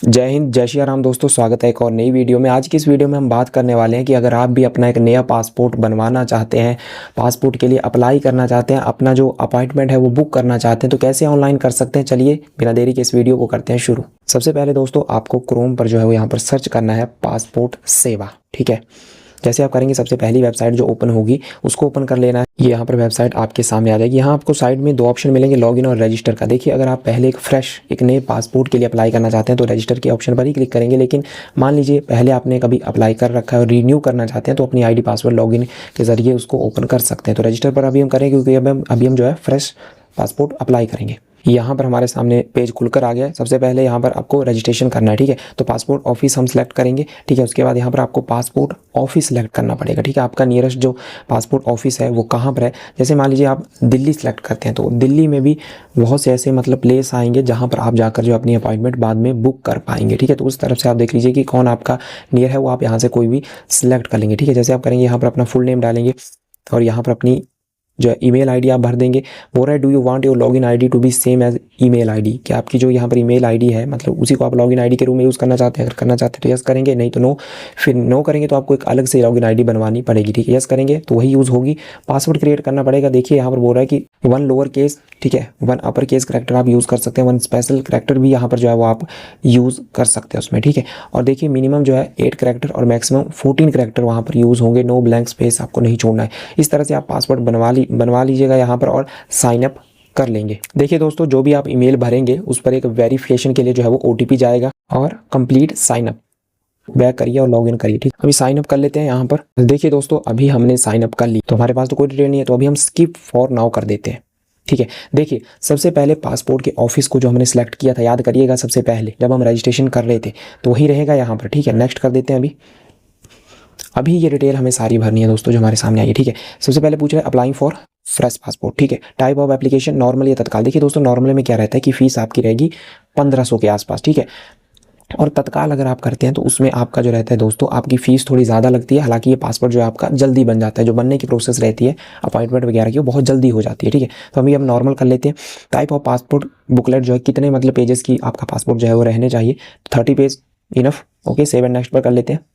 जय हिंद, जय श्री राम दोस्तों। स्वागत है एक और नई वीडियो में। आज की इस वीडियो में हम बात करने वाले हैं कि अगर आप भी अपना एक नया पासपोर्ट बनवाना चाहते हैं, पासपोर्ट के लिए अप्लाई करना चाहते हैं, अपना जो अपॉइंटमेंट है वो बुक करना चाहते हैं, तो कैसे ऑनलाइन कर सकते हैं। चलिए बिना देरी के इस वीडियो को करते हैं शुरू। सबसे पहले दोस्तों आपको क्रोम पर जो है वो यहाँ पर सर्च करना है पासपोर्ट सेवा। ठीक है, जैसे आप करेंगे सबसे पहली वेबसाइट जो ओपन होगी उसको ओपन कर लेना है। ये यहाँ पर वेबसाइट आपके सामने आ जाएगी। यहाँ आपको साइड में दो ऑप्शन मिलेंगे, लॉगिन और रजिस्टर का। देखिए, अगर आप पहले एक नए पासपोर्ट के लिए अप्लाई करना चाहते हैं तो रजिस्टर के ऑप्शन पर ही क्लिक करेंगे। लेकिन मान लीजिए पहले आपने कभी अप्लाई कर रखा है और रीन्यू करना चाहते हैं तो अपनी आईडी पासवर्ड लॉगिन के जरिए उसको ओपन कर सकते हैं। तो रजिस्टर पर अभी हम करेंगे क्योंकि अभी हम जो है फ्रेश पासपोर्ट अप्लाई करेंगे। यहाँ पर हमारे सामने पेज खुलकर आ गया है। सबसे पहले यहाँ पर आपको रजिस्ट्रेशन करना है। ठीक है, तो पासपोर्ट ऑफिस हम सेलेक्ट करेंगे। ठीक है, उसके बाद यहाँ पर आपको पासपोर्ट ऑफिस सेलेक्ट करना पड़ेगा। ठीक है, आपका नियरेस्ट जो पासपोर्ट ऑफिस है वो कहाँ पर है। जैसे मान लीजिए आप दिल्ली सेलेक्ट करते हैं तो दिल्ली में भी बहुत से ऐसे प्लेस आएंगे जहाँ पर आप जाकर जो अपनी अपॉइंटमेंट बाद में बुक कर पाएंगे। ठीक है, तो उस तरफ से आप देख लीजिए कि कौन आपका नियर है, वो आप यहाँ से कोई भी सिलेक्ट कर लेंगे। ठीक है, जैसे आप करेंगे यहाँ पर अपना फुल नेम डालेंगे और यहाँ पर अपनी जो ईमेल आईडी आप भर देंगे। बोल रहा है do you want your login ID to be same as email ID, कि आपकी जो यहाँ पर ईमेल आईडी है उसी को आप लॉगिन आईडी के रूप में यूज़ करना चाहते हैं। अगर करना चाहते हैं तो यस करेंगे, नहीं तो नो। फिर नो करेंगे तो आपको एक अलग से लॉगिन आईडी बनवानी पड़ेगी। ठीक है, यस करेंगे तो वही यूज़ होगी। पासवर्ड क्रिएट करना पड़ेगा। देखिए यहाँ पर बोल रहा है कि 1 लोअर केस, ठीक है, 1 अपर केस करैक्टर आप यूज़ कर सकते हैं, 1 स्पेशल करैक्टर भी यहाँ पर जो है वो आप यूज़ कर सकते हैं उसमें। ठीक है, और देखिए मिनिमम जो है 8 करैक्टर और मैक्सिमम 14 करैक्टर वहाँ पर यूज़ होंगे। नो ब्लैंक स्पेस आपको नहीं छोड़ना है। इस तरह से आप पासवर्ड बनवा लीजिएगा यहाँ पर और साइन अप कर लेंगे। देखिए दोस्तों, जो भी आप ईमेल भरेंगे उस पर एक वेरिफिकेशन के लिए जो है वो ओटीपी जाएगा और कंप्लीट साइन अप बैक करिए और लॉगिन करिए। ठीक, अभी साइन अप कर लेते हैं यहाँ पर। देखिए दोस्तों, अभी हमने साइन अप कर ली तो हमारे पास तो कोई डिटेल नहीं है, तो अभी हम स्किप फॉर नाउ कर देते हैं। ठीक है, देखिए सबसे पहले पासपोर्ट के ऑफिस को जो हमने सेलेक्ट किया था, याद करिएगा सबसे पहले जब हम रजिस्ट्रेशन कर रहे थे, तो वही रहेगा यहाँ पर। ठीक है, नेक्स्ट कर देते हैं। अभी ये डिटेल हमें सारी भरनी है दोस्तों जो हमारे सामने आई है। ठीक है, सबसे पहले पूछ रहे हैं अप्लाइंग फॉर फ्रेश पासपोर्ट। ठीक है, टाइप ऑफ एप्लीकेशन नॉर्मल या तत्काल। देखिए दोस्तों, नॉर्मल में क्या रहता है कि फीस आपकी रहेगी 1500 के आसपास। ठीक है, और तत्काल अगर आप करते हैं तो उसमें आपका जो रहता है दोस्तों, आपकी फ़ीस थोड़ी ज़्यादा लगती है। हालांकि ये पासपोर्ट जो है आपका जल्दी बन जाता है, जो बनने की प्रोसेस रहती है अपॉइंटमेंट वगैरह की, वो बहुत जल्दी हो जाती है। ठीक है, तो अभी हम नॉर्मल कर लेते हैं। टाइप ऑफ पासपोर्ट बुकलेट जो है कितने पेजेस की आपका पासपोर्ट जो है वो रहने चाहिए। 30 page enough. Okay, save and next पर कर लेते हैं।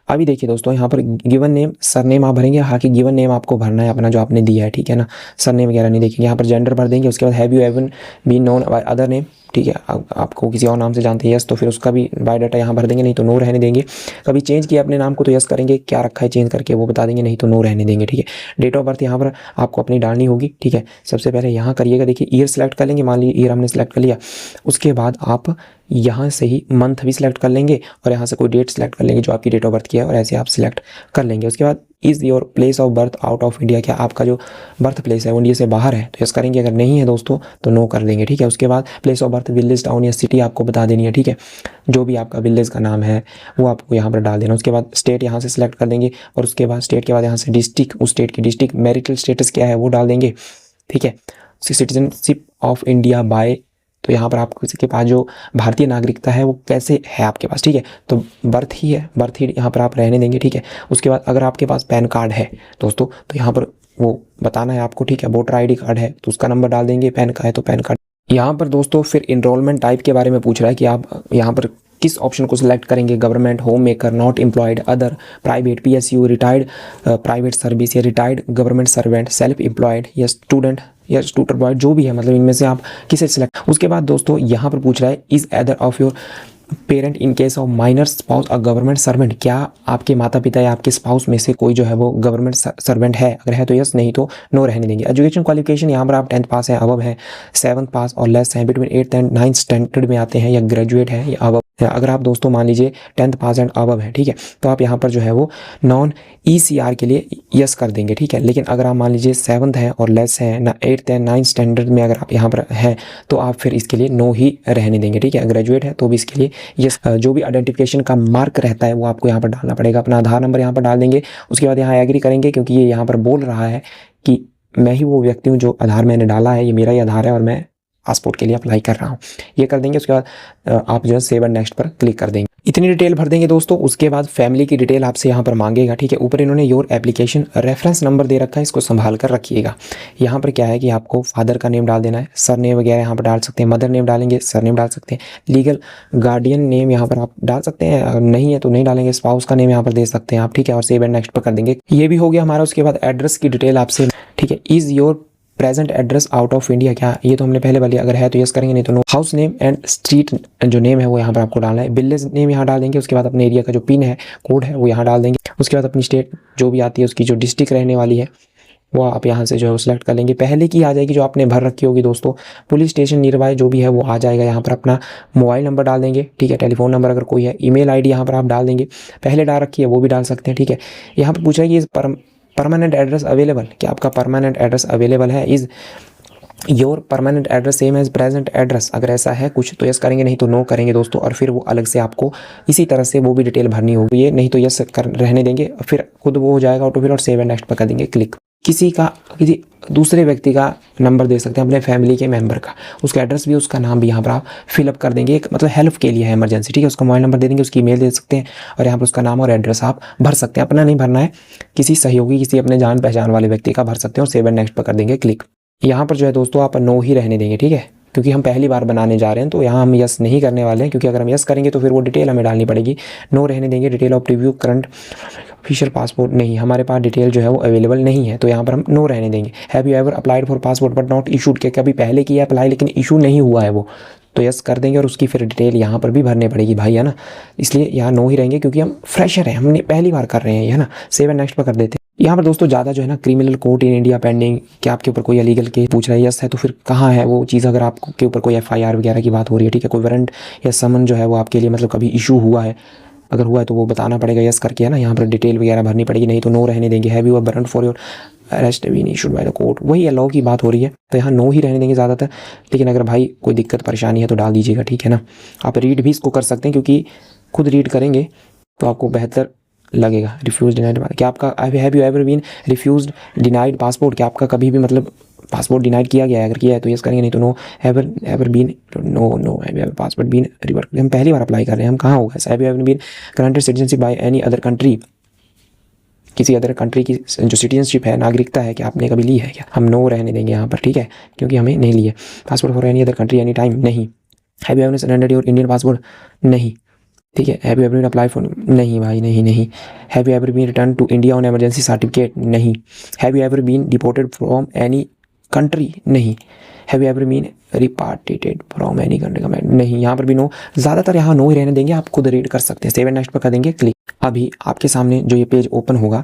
अभी देखिए दोस्तों, यहाँ पर गिवन नेम सरनेम आप भरेंगे। हाँ कि गिवन नेम आपको भरना है अपना जो आपने दिया है। ठीक है ना, सरनेम वगैरह नहीं देखेंगे। यहाँ पर जेंडर भर देंगे। उसके बाद have you ever been known by other name. ठीक है, आपको किसी और नाम से जानते हैं, यस, तो फिर उसका भी बायोडाटा यहाँ भर देंगे, नहीं तो नो रहने देंगे। कभी चेंज किया अपने नाम को तो यस करेंगे, क्या रखा है चेंज करके वो बता देंगे, नहीं तो नो रहने देंगे। ठीक है, डेट ऑफ बर्थ यहाँ पर आपको अपनी डालनी होगी। ठीक है, सबसे पहले यहाँ करिएगा। देखिए ईयर सेलेक्ट कर लेंगे। मान लीजिए ईयर हमने सेलेक्ट कर लिया, उसके बाद आप यहाँ से ही मंथ भी सिलेक्ट कर लेंगे और यहाँ से कोई डेट सेलेक्ट कर लेंगे जो आपकी डेट ऑफ बर्थ की है, और ऐसे आप सिलेक्ट कर लेंगे। उसके बाद is your place of birth out of India, क्या आपका जो बर्थ प्लेस है वो इंडिया से बाहर है तो यस करेंगे, अगर नहीं है दोस्तों तो नो कर देंगे। ठीक है, उसके बाद place of birth village town या सिटी आपको बता देनी है। ठीक है, जो भी आपका विलेज का नाम है वो आपको यहाँ पर डाल देना। उसके बाद स्टेट यहाँ से सिलेक्ट कर देंगे और उसके बाद स्टेट के बाद यहाँ से डिस्ट्रिक्ट, उस स्टेट की डिस्ट्रिक्ट, मैरिटल स्टेटस क्या है वो डाल देंगे। ठीक है, सिटीजनशिप ऑफ इंडिया बाय, तो यहाँ पर आप किसी के पास जो भारतीय नागरिकता है वो कैसे है आपके पास। ठीक है, तो बर्थ ही है, बर्थ ही यहाँ पर आप रहने देंगे। ठीक है, उसके बाद अगर आपके पास पैन कार्ड है दोस्तों तो यहाँ पर वो बताना है आपको। ठीक है, वोटर आईडी कार्ड है तो उसका नंबर डाल देंगे, पैन का है तो पैन कार्ड। यहाँ पर दोस्तों फिर इनरोलमेंट टाइप के बारे में पूछ रहा है कि आप यहाँ पर किस ऑप्शन को सिलेक्ट करेंगे। Government, home maker, not employed, other, private, PSU, retired private service या retired government servant, self employed या स्टूडेंट या ट्यूटर बॉय, जो भी है इनमें से आप किसे सिलेक्ट। उसके बाद दोस्तों यहाँ पर पूछ रहा है is either of your parent in case of minor spouse a government servant, क्या आपके माता पिता या आपके स्पाउस में से कोई जो है वो गवर्नमेंट सर्वेंट है। अगर है तो यस, नहीं तो नो रहने देंगे। एजुकेशन क्वालिफिकेशन यहाँ पर आप 10th पास है, अबव है, 7th पास और लेस है, between 8th and 9th standard में आते हैं, या ग्रेजुएट है या अबव है। अगर आप दोस्तों मान लीजिए 10th पास एंड अबव है, ठीक है, तो आप यहाँ पर जो है वो नॉन ECR के लिए यस कर देंगे। ठीक है, लेकिन अगर आप मान लीजिए 7th है और लेस है ना, 8th एंड 9th स्टैंडर्ड में अगर आप यहाँ पर हैं तो आप फिर इसके लिए नो ही रहने देंगे। ठीक है, ग्रेजुएट है तो भी इसके लिए यस। जो भी आइडेंटिफिकेशन का मार्क रहता है वो आपको यहाँ पर डालना पड़ेगा। अपना आधार नंबर यहाँ पर डाल देंगे। उसके बाद यहाँ एग्री करेंगे, क्योंकि ये यहाँ पर बोल रहा है कि मैं ही वो व्यक्ति हूँ जो आधार मैंने डाला है, ये मेरा ही आधार है और मैं पासपोर्ट के लिए अप्लाई कर रहा हूँ, ये कर देंगे। उसके बाद आप जो है सेव एंड नेक्स्ट पर क्लिक कर देंगे। इतनी डिटेल भर देंगे दोस्तों। उसके बाद फैमिली की डिटेल आपसे यहाँ पर मांगेगा, ठीक है। ऊपर इन्होंने योर एप्लीकेशन रेफरेंस नंबर दे रखा है, इसको संभाल कर रखिएगा। यहाँ पर क्या है कि आपको फादर का नेम डाल देना है, सर नेम वगैरह यहाँ पर डाल सकते हैं, मदर नेम डालेंगे, सर नेम डाल सकते हैं, लीगल गार्डियन नेम यहाँ पर आप डाल सकते हैं, नहीं है तो नहीं डालेंगे, स्पाउस का नेम यहाँ पर दे सकते हैं आप, ठीक है। और सेव एंड नेक्स्ट पर कर देंगे। ये भी हो गया हमारा। उसके बाद एड्रेस की डिटेल आपसे, ठीक है। Is your present address out of India, क्या ये तो हमने पहले वाली, अगर है तो यस करेंगे, नहीं तो no. House name and street जो नेम है वो यहाँ पर आपको डालना है। विलेज नेम यहाँ डाल देंगे। उसके बाद अपने एरिया का जो पिन है, कोड है, वो यहाँ डाल देंगे। उसके बाद अपनी स्टेट जो भी आती है उसकी जो डिस्ट्रिक्ट रहने वाली है वो आप यहाँ से जो है वो सिलेक्ट कर लेंगे। पहले की आ जाएगी जो आपने भर रखी होगी दोस्तों। पुलिस स्टेशन नियर बाय जो भी है वो आ जाएगा। यहाँ पर अपना मोबाइल नंबर डाल देंगे, ठीक है। टेलीफोन नंबर अगर कोई है, ईमेल आईडी यहाँ पर आप डाल देंगे, पहले डाल रखी है वो भी डाल सकते हैं, ठीक है। यहाँ पर पूछा कि परमानेंट एड्रेस अवेलेबल, क्या आपका परमानेंट एड्रेस अवेलेबल है। Is your permanent address same as present address, अगर ऐसा है कुछ तो यस करेंगे, नहीं तो नो करेंगे दोस्तों। और फिर वो अलग से आपको इसी तरह से वो भी डिटेल भरनी होगी, ये नहीं तो यस कर रहने देंगे, फिर खुद वो हो जाएगा ऑटो फिल और सेव एंड नेक्स्ट पर कर देंगे क्लिक। किसी दूसरे व्यक्ति का नंबर दे सकते हैं, अपने फैमिली के मेंबर का, उसका एड्रेस भी उसका नाम भी यहाँ पर आप फिलअप कर देंगे। एक मतलब हेल्प के लिए है, इमरजेंसी, ठीक है। उसका मोबाइल नंबर दे देंगे, उसकी ईमेल दे सकते हैं और यहाँ पर उसका नाम और एड्रेस आप भर सकते हैं। अपना नहीं भरना है, किसी सहयोगी, किसी अपने जान पहचान वाले व्यक्ति का भर सकते हैं और सेव एंड नेक्स्ट पर कर देंगे क्लिक। यहाँ पर जो है दोस्तों आप नो ही रहने देंगे, ठीक है, क्योंकि हम पहली बार बनाने जा रहे हैं तो यहाँ हम यस नहीं करने वाले हैं, क्योंकि अगर हम यस करेंगे तो फिर वो डिटेल हमें डालनी पड़ेगी। नो रहने देंगे। Detail of review current official passport, नहीं, हमारे पास डिटेल जो है वो अवेलेबल नहीं है, तो यहाँ पर हम नो रहने देंगे। Have you ever applied for passport but not issued, क्या कभी पहले किया अप्लाई लेकिन इशू नहीं हुआ है वो, तो यस कर देंगे। और उसकी फिर डिटेल यहाँ पर भी भरनी पड़ेगी भाई, है ना, इसलिए यहाँ नो ही रहेंगे क्योंकि हम फ्रेशर हैं, हमने पहली बार कर रहे हैं, है ना। सेव एंड नेक्स्ट पर कर देते हैं। यहाँ पर दोस्तों ज़्यादा जो है ना, criminal court in India pending, क्या आपके ऊपर कोई इलीगल केस पूछ रहा है, यस है तो फिर कहाँ है वो चीज़, अगर आपके ऊपर कोई FIR वगैरह की बात हो रही है, ठीक है, कोई वारंट या समन जो है वो आपके लिए मतलब कभी इशू हुआ है, अगर हुआ है तो वो बताना पड़ेगा यस करके, है ना। यहाँ पर डिटेल वगैरह भरनी पड़ेगी, नहीं तो नो रहने देंगे। Have you warrant for your arrest been issued by the court, वही लॉ की बात हो रही है, तो यहाँ नो ही रहने देंगे ज़्यादातर। लेकिन अगर भाई कोई दिक्कत परेशानी है तो डाल दीजिएगा, ठीक है ना। आप रीड भी इसको कर सकते हैं, क्योंकि खुद रीड करेंगे तो आपको बेहतर लगेगा। रिफ्यूज डिनाइड, क्या आपका have you ever been refuse denied passport, क्या आपका कभी भी मतलब पासपोर्ट डिनाइड किया गया है, अगर किया है तो यस करेंगे, नहीं तो no. Ever been no have you ever passport been revoked, हम पहली बार अप्लाई कर रहे हैं, हम कहाँ होगा ऐसा। Have you ever been granted citizenship by any other country, किसी अदर कंट्री की जो सिटीजनशिप है, नागरिकता है, क्या आपने कभी ली है क्या, हम नो रहने देंगे यहाँ पर, ठीक है, क्योंकि हमें नहीं लिए। Passport for any other country any time, नहीं। Have you ever surrendered your Indian passport, नहीं, ठीक है। Have you ever been apply for, नहीं भाई, नहीं नहीं। Have you ever been return to India on emergency certificate, नहीं। Have you ever been deported from any country, नहीं। Have you ever been reported from any country, नहीं, यहाँ पर भी नो। ज़्यादातर यहाँ नो ही रहने देंगे, आप खुद रीड कर सकते हैं। सेव एंड नेक्स्ट पर कर देंगे क्लिक। अभी आपके सामने जो ये पेज ओपन होगा,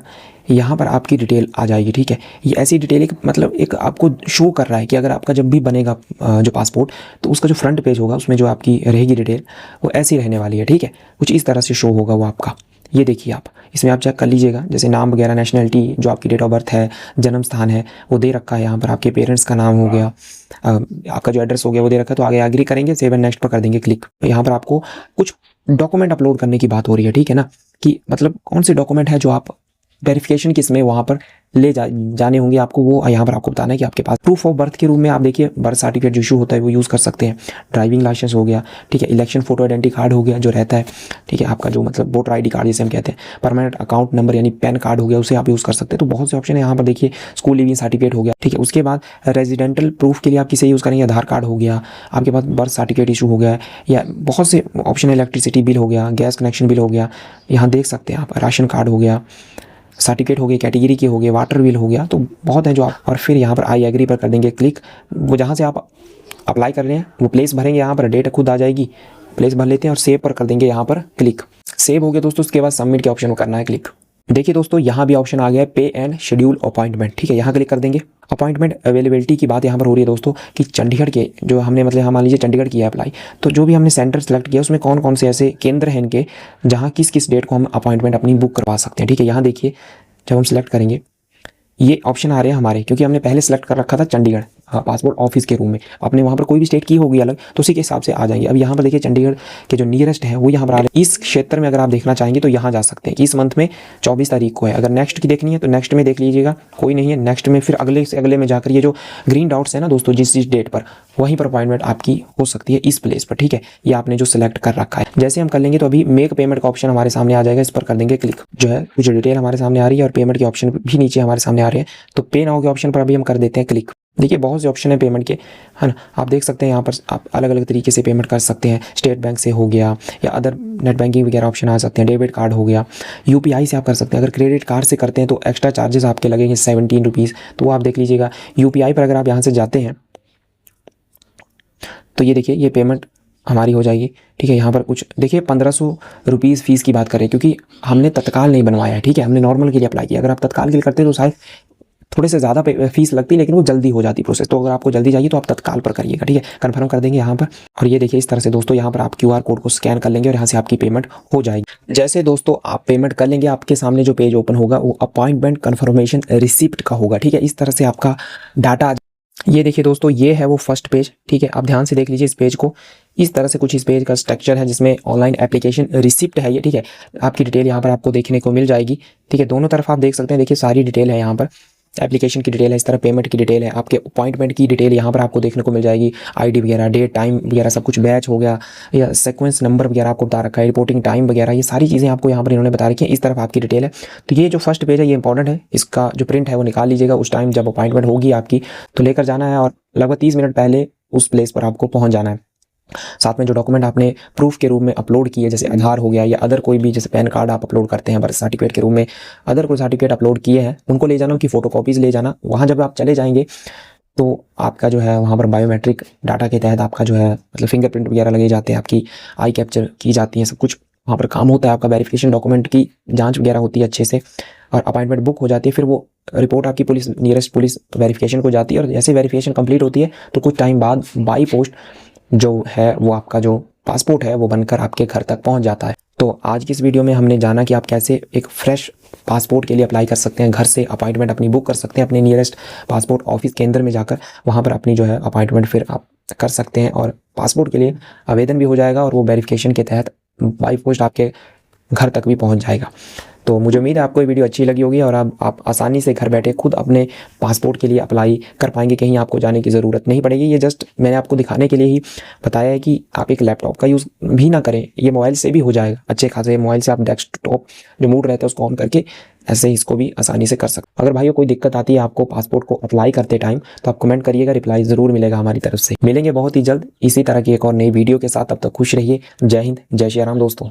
यहाँ पर आपकी डिटेल आ जाएगी, ठीक है। ये ऐसी डिटेल एक मतलब एक आपको शो कर रहा है कि अगर आपका जब भी बनेगा जो पासपोर्ट, तो उसका जो फ्रंट पेज होगा उसमें जो आपकी रहेगी डिटेल वो ऐसी रहने वाली है, ठीक है। कुछ इस तरह से शो होगा वो आपका, ये देखिए आप इसमें आप चेक कर लीजिएगा। जैसे नाम वगैरह, नेशनलिटी, जो आपकी डेट ऑफ बर्थ है, जन्म स्थान है वो दे रखा है यहाँ पर, आपके पेरेंट्स का नाम हो गया, आपका जो एड्रेस हो गया वो दे रखा है, तो आगे एग्री करेंगे, सेव एंड नेक्स्ट पर कर देंगे क्लिक। यहाँ पर आपको कुछ डॉक्यूमेंट अपलोड करने की बात हो रही है, ठीक है ना, कि मतलब कौन से डॉक्यूमेंट है जो आप वेरिफिकेशन किस में वहाँ पर ले जाने होंगे आपको, वो यहाँ पर आपको बताना है कि आपके पास प्रूफ ऑफ बर्थ के रूप में आप देखिए बर्थ सर्टिफिकेट जो इशू होता है वो यूज़ कर सकते हैं। ड्राइविंग लाइसेंस हो गया, ठीक है। इलेक्शन फोटो आइडेंटिटी कार्ड हो गया जो रहता है, ठीक है, आपका जो मतलब वोटर ID कार्ड जिसे हम कहते हैं। परमानेंट अकाउंट नंबर यानी पैन कार्ड हो गया, उसे आप यूज़ कर सकते हैं। तो बहुत से ऑप्शन है यहाँ पर देखिए। स्कूल लिविंग सर्टिफिकेट हो गया, ठीक है। उसके बाद रेजिडेंटल प्रूफ के लिए आप किसे यूज़ करेंगे, आधार कार्ड हो गया, आपके पास बर्थ सर्टिफिकेट इशू हो गया, या बहुत से ऑप्शन, इलेक्ट्रिसिटी बिल हो गया, गैस कनेक्शन बिल हो गया, यहाँ देख सकते हैं आप। राशन कार्ड हो गया, सर्टिफिकेट हो गया, कैटेगरी के हो गए, वाटर बिल हो गया, तो बहुत है जो आप। और फिर यहाँ पर आई एग्री पर कर देंगे क्लिक। वो जहाँ से आप अप्लाई कर रहे हैं वो प्लेस भरेंगे, यहाँ पर डेट खुद आ जाएगी, प्लेस भर लेते हैं और सेव पर कर देंगे यहाँ पर क्लिक। सेव हो गया दोस्तों। उसके बाद सबमिट के ऑप्शन को करना है क्लिक। देखिए दोस्तों यहाँ भी ऑप्शन आ गया है पे एंड शेड्यूल अपॉइंटमेंट, ठीक है, यहाँ क्लिक कर देंगे। अपॉइंटमेंट अवेलेबिलिटी की बात यहाँ पर हो रही है दोस्तों कि चंडीगढ़ के जो हमने मतलब हम मान लीजिए चंडीगढ़ किया अप्लाई, तो जो भी हमने सेंटर सेलेक्ट किया उसमें कौन कौन से ऐसे केंद्र हैं इनके जहाँ किस किस डेट को हम अपॉइंटमेंट अपनी बुक करवा सकते हैं, ठीक है। यहाँ देखिए जब हम सिलेक्ट करेंगे ये ऑप्शन आ रहे हैं हमारे, क्योंकि हमने पहले सेलेक्ट कर रखा था चंडीगढ़, पासपोर्ट ऑफिस के रूम में, आपने वहाँ पर कोई भी स्टेट की होगी अलग, तो उसी के हिसाब से आ जाएंगे। अब यहाँ पर देखिए चंडीगढ़ के जो नियरेस्ट है वो यहाँ पर आ रहे हैं। इस क्षेत्र में अगर आप देखना चाहेंगे तो यहाँ जा सकते हैं। इस मंथ में 24 तारीख को है। अगर नेक्स्ट की देखनी है तो नेक्स्ट में देख लीजिएगा, कोई नहीं है। नेक्स्ट में फिर अगले से अगले में जाकर ये जो ग्रीन डॉट्स है ना दोस्तों, जिस डेट पर, वहीं पर अपॉइंटमेंट आपकी हो सकती है इस प्लेस पर, ठीक है। ये आपने जो सिलेक्ट कर रखा है, जैसे हम कर लेंगे तो अभी मेक पेमेंट का ऑप्शन हमारे सामने आ जाएगा, इस पर कर देंगे क्लिक। जो है कुछ डिटेल हमारे सामने आ रही है और पेमेंट के ऑप्शन भी नीचे हमारे सामने आ रहे हैं। तो पे नाउ के ऑप्शन पर अभी हम कर देते हैं क्लिक। देखिए बहुत से ऑप्शन है पेमेंट के, है ना। आप देख सकते हैं यहाँ पर आप अलग अलग तरीके से पेमेंट कर सकते हैं। स्टेट बैंक से हो गया या अदर नेट बैंकिंग वगैरह ऑप्शन आ सकते हैं। डेबिट कार्ड हो गया, यूपीआई से आप कर सकते हैं। अगर क्रेडिट कार्ड से करते हैं तो एक्स्ट्रा चार्जेस आपके लगेंगे 17 रुपीज़, तो वो आप देख लीजिएगा। यूपीआई पर अगर आप यहाँ से जाते हैं तो ये देखिए ये पेमेंट हमारी हो जाएगी, ठीक है। यहाँ पर कुछ देखिए 1500 रुपीज़ फ़ीस की बात करें, क्योंकि हमने तत्काल नहीं बनवाया है, ठीक है। हमने नॉर्मल के लिए अप्लाई किया। अगर आप तत्काल के लिए करते हैं तो शायद थोड़े से ज़्यादा फीस लगती है, लेकिन वो जल्दी हो जाती प्रोसेस। तो अगर आपको जल्दी चाहिए तो आप तत्काल पर करिएगा, ठीक है। कंफर्म कर देंगे यहाँ पर। और ये देखिए इस तरह से दोस्तों यहाँ पर आप QR कोड को स्कैन कर लेंगे और यहाँ से आपकी पेमेंट हो जाएगी। जैसे दोस्तों आप पेमेंट कर लेंगे, आपके सामने जो पेज ओपन होगा वो अपॉइंटमेंट कन्फर्मेशन रिसिप्ट का होगा, ठीक है। इस तरह से आपका डाटा, ये देखिए दोस्तों ये है वो फर्स्ट पेज, ठीक है। आप ध्यान से देख लीजिए इस पेज को। इस तरह से कुछ इस पेज का स्ट्रक्चर है, जिसमें ऑनलाइन एप्लीकेशन रिसिप्ट है ये, ठीक है। आपकी डिटेल यहाँ पर आपको देखने को मिल जाएगी, ठीक है। दोनों तरफ आप देख सकते हैं, देखिए सारी डिटेल है यहाँ पर। एप्लीकेशन की डिटेल है, इस तरह पेमेंट की डिटेल है, आपके अपॉइंटमेंट की डिटेल यहाँ पर आपको देखने को मिल जाएगी। आईडी वगैरह, डेट, टाइम वगैरह सब कुछ, बैच हो गया या सीक्वेंस नंबर वगैरह आपको बता रखा है, रिपोर्टिंग टाइम वगैरह, ये सारी चीज़ें आपको यहाँ पर इन्होंने बता रखी है। इस तरफ आपकी डिटेल है। तो ये जो फर्स्ट पेज है ये इंपॉर्टेंट है, इसका जो प्रिंट है वो निकाल लीजिएगा। उस टाइम जब अपॉइंटमेंट होगी आपकी तो लेकर जाना है और लगभग 30 मिनट पहले उस प्लेस पर आपको पहुँच जाना है। साथ में जो डॉक्यूमेंट आपने प्रूफ के रूप में अपलोड किए, जैसे आधार हो गया या अदर कोई भी, जैसे पैन कार्ड आप अपलोड करते हैं, बर्थ सर्टिफिकेट के रूप में अदर कोई सर्टिफिकेट अपलोड किए हैं, उनको ले जाना, उनकी फ़ोटोकॉपीज़ ले जाना। वहाँ जब आप चले जाएंगे तो आपका जो है वहाँ पर बायोमेट्रिक डाटा के तहत आपका जो है मतलब फिंगरप्रिंट वगैरह लगे जाते हैं, आपकी आई कैप्चर की जाती है, सब कुछ वहाँ पर काम होता है। आपका वेरिफिकेशन डॉक्यूमेंट की जाँच वगैरह होती है अच्छे से, और अपॉइंटमेंट बुक हो जाती है। फिर वो रिपोर्ट आपकी पुलिस, नियरेस्ट पुलिस वेरिफिकेशन को जाती है, और जैसे वेरिफिकेशन कंप्लीट होती है तो कुछ टाइम बाद बाई पोस्ट जो है वो आपका जो पासपोर्ट है वो बनकर आपके घर तक पहुंच जाता है। तो आज की इस वीडियो में हमने जाना कि आप कैसे एक फ्रेश पासपोर्ट के लिए अप्लाई कर सकते हैं। घर से अपॉइंटमेंट अपनी बुक कर सकते हैं अपने नियरेस्ट पासपोर्ट ऑफिस केंद्र में जाकर, वहाँ पर अपनी जो है अपॉइंटमेंट फिर आप कर सकते हैं और पासपोर्ट के लिए आवेदन भी हो जाएगा और वो वेरिफिकेशन के तहत बाई पोस्ट आपके घर तक भी पहुँच जाएगा। तो मुझे उम्मीद है आपको ये वीडियो अच्छी लगी होगी और अब आप आसानी से घर बैठे खुद अपने पासपोर्ट के लिए अप्लाई कर पाएंगे, कहीं आपको जाने की ज़रूरत नहीं पड़ेगी। ये जस्ट मैंने आपको दिखाने के लिए ही बताया है कि आप एक लैपटॉप का यूज़ भी ना करें, ये मोबाइल से भी हो जाएगा अच्छे खासे। मोबाइल से आप डेस्कटॉप जो मोड रहता है उसको ऑन करके ऐसे ही इसको भी आसानी से कर सकते। अगर भाइयों कोई दिक्कत आती है आपको पासपोर्ट को अप्लाई करते टाइम तो आप कमेंट करिएगा, रिप्लाई ज़रूर मिलेगा हमारी तरफ से। मिलेंगे बहुत ही जल्द इसी तरह की एक और नई वीडियो के साथ, तब तक खुश रहिए। जय हिंद, जय श्री राम दोस्तों।